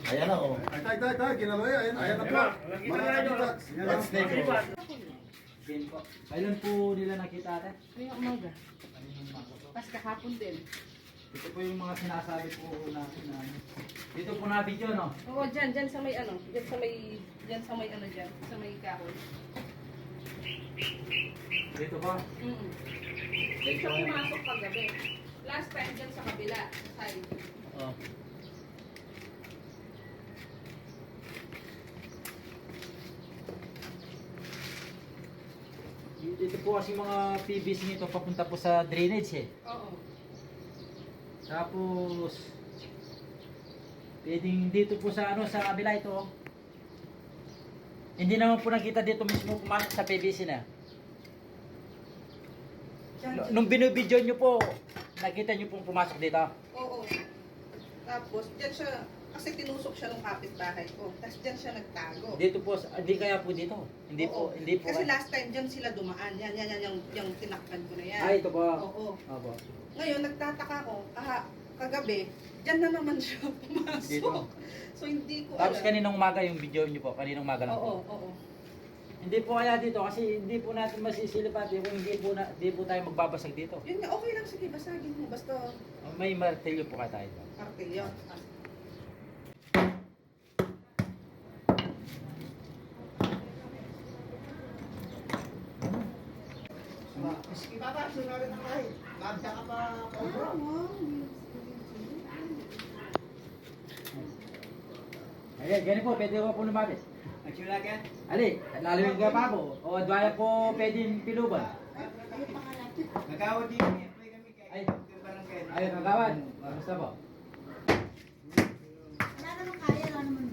Ayan na, oh. Tay, ginaloy. Ayan na po. Mga kagats. That's snake, oh. Game po. Kailan po nila nakita ate? Ngayong umaga. Kaninang umaga po. Tapos kahapon din. Ito po yung mga sinasabi po natin na dito po na video, no? Oo, dyan sa may ano. Dyan sa may ano dyan. Sa may kahoy. Dito po. Dito siya pumasok paggabi. Last time dyan sa kabila. Sa side. Oh. Dito po kasi mga PVC nito papunta po sa drainage eh. Oo. Tapos pwedeng dito po sa ano sa kabila ito. Oh. Hindi naman po nakita dito mismo pumasok sa PVC na. Nung binibidyo nyo po, nakita nyo pong pumasok dito. Oo. Tapos dyan siya, kasi tinusok siya ng kapitbahay ko. Tapos dyan siya nagtago. Dito po, hindi kaya po dito. Hindi Oo. po, hindi po. Kasi last time dyan sila dumaan. Yan, yung tinakpan ko na yan. Ay, ito po. Oo. Opo. Ngayon, nagtataka ko, kagabi, dyan na naman siya pumasok. Dito. So, hindi ko Tapos alam. kaninang umaga yung video nyo po, kaninang umaga lang Oo, po. oo. Hindi po kaya dito kasi hindi po natin masisilipati kung hindi po tayo magbabasag dito. Yun nga, okay lang. Sige, basagin mo. Basta May martilyo po kaya tayo. martilyo. Sige, baba, sunarin ang kahit. Ganda ka pa. Ayan, ganyan po, pwede ko po lumapit. Ali, lalamig ka pa ako. O, dwaya po pwedeng piluban. Nagawad din. Ay, ay, kagawan. Kamusta po? Wala naman kaya, wala naman.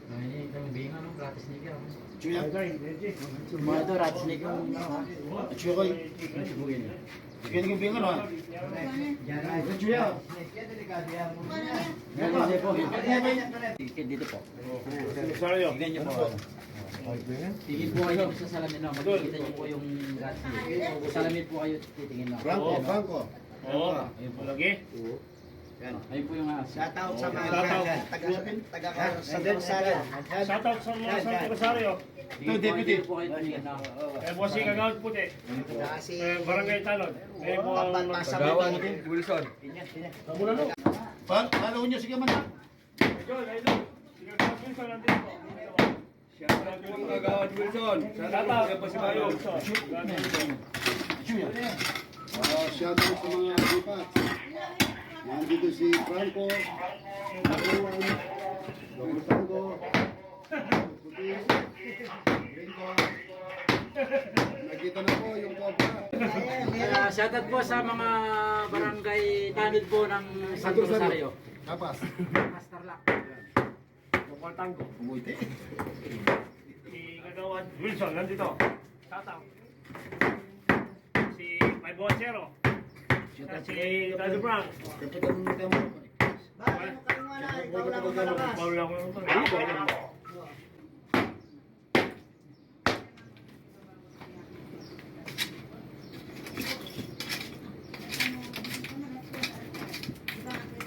Nah, ini kami bingung no, gratis nih kan. Chuya. Semua itu gratis nih kan. Chuya koy. Begini. Sige, naging bingo, no? Chuya. Ganun din po. Dikit dito po. Tingnan niyo po. Tingin po kayo sa salamin no. Makikita niyo po yung gratis nih. Salamin po kayo titingin no. Franco. Oo, Ayun po. lagi. Ayun po yung Shoutout sa mga Sa Shoutout sa mga Santo Rosario. Tingin po kayo tingin no. Bossing Agawad Puti. Barangay Talon. Po ang Pagawan Wilson. Paano nyo, sige man. Idol. Sige, Wilson nandito po. Agawad Wilson. Shoutout. Pasibayo. Chuya. Shout out sa mga lipat. Nandito si Franco. Nakuwan. Dr. Franco. Puti. Rinco. Nakita na po yung cobra. Shoutout po sa mga barangay tanod po ng Santo Rosario. Kapas. Master Lock. Bukol Tango. Umuiti. Si Agawad Wilson nandito. Shoutout. Si May Bochero. Si Daddy Frank. Bawal ako ng ito.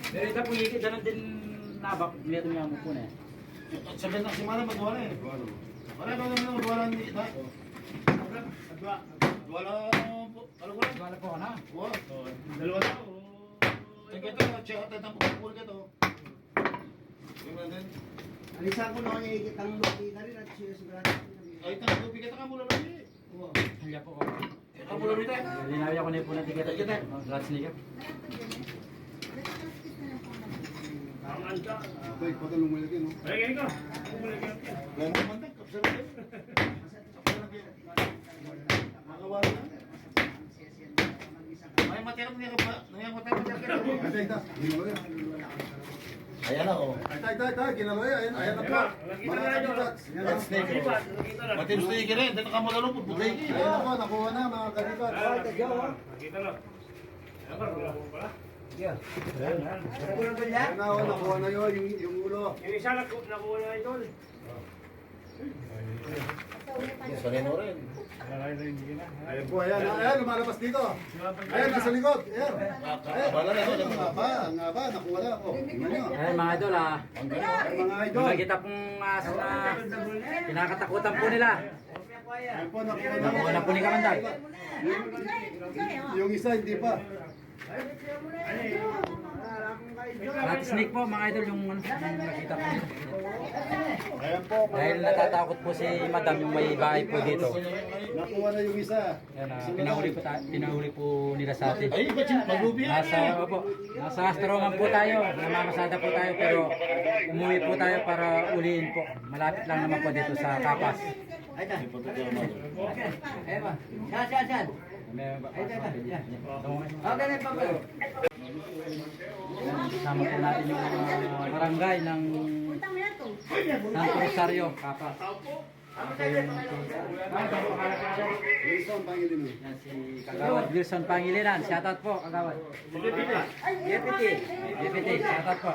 Pero ito po yung ganun din nabak. Meron nga mo po na eh. Sabihin na si Mara, magwala eh. Wala ba naman magwala ni Ita? Wala po. Ano ko lang? Wala po ka na. Wow. Dalawa tao. Check ito, check out ang pagpapul ka to. Yung natin. Alisan ko na kanya ikit ang lupi na rin at siya sigurado. Ay, ito, bigyan ka mula lang eh. Halya po ko. Ito mula rin tayo. Linawi ako na po na tiket. Gratis niya. Tamaan ka. Tay, patalong mo lagi, no? Lagyan ka. Ganda man tayo, kapsa lang tayo. Makawala na. May matirap niya ka ba? Nangyang matay mo niya ka. Tay, ginaloy. Ayan na, oh. Tay, kinaloy, ayan na po. Nakita Mga na yun. kalibats. That's snake. Kalipat, nakita na. Pati gusto yung rin. Dito ka mo lalo po. Butay ki. Ayan na po, nakuha na mga kalibats. Nakita na. Ayan ba, wala po pala. Ayan na, oh, nakuha na yun, yung ulo. Yung isa nakuha na ito. Sa Reno rin. Ayan po, ayan, lumalabas dito. Ayan, nasa likod. Ayan. Abala na Ayan, ito. ang haba, nakuha na. Oh, tingnan nyo. Ayan mga idol ah. Ayan, mga idol. Nakikita pong aso na kinakatakutan po nila. Ayan po, nakuha na. Nakuha na po ni Kamandag. Yung isa, hindi pa. Rat snake po mga idol yung nakita po. Ayan po, Dahil natatakot po si Madam yung may bahay po dito. nakuha na yung isa. Yan pinahuli po nila sa atin. Ay, ba't yung maglubi yan? Nasa Astroman po tayo, namamasada po tayo pero umuwi po tayo para uliin po. Malapit lang naman po dito sa Kapas. Kasama po natin yung barangay ng Santo Rosario, Kapas. Wilson, Pangilinan. Yan si Kagawad Wilson Pangilinan. Shoutout po, Kagawad. Deputy, shoutout po.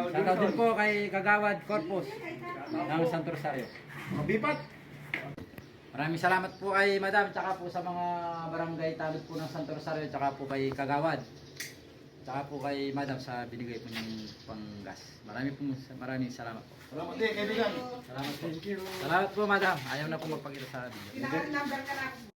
Shoutout din po kay Kagawad Corpus ng Santo Rosario. Mabipat. Maraming salamat po kay Madam, tsaka po sa mga barangay talod po ng Santo Rosario, tsaka po kay Kagawad, tsaka po kay Madam sa binigay po niyong panggas. Maraming salamat po. Salamat din, kaibigan. Salamat po. Salamat po Madam. Ayaw na po magpakita sa video. Pinaka-number ka na.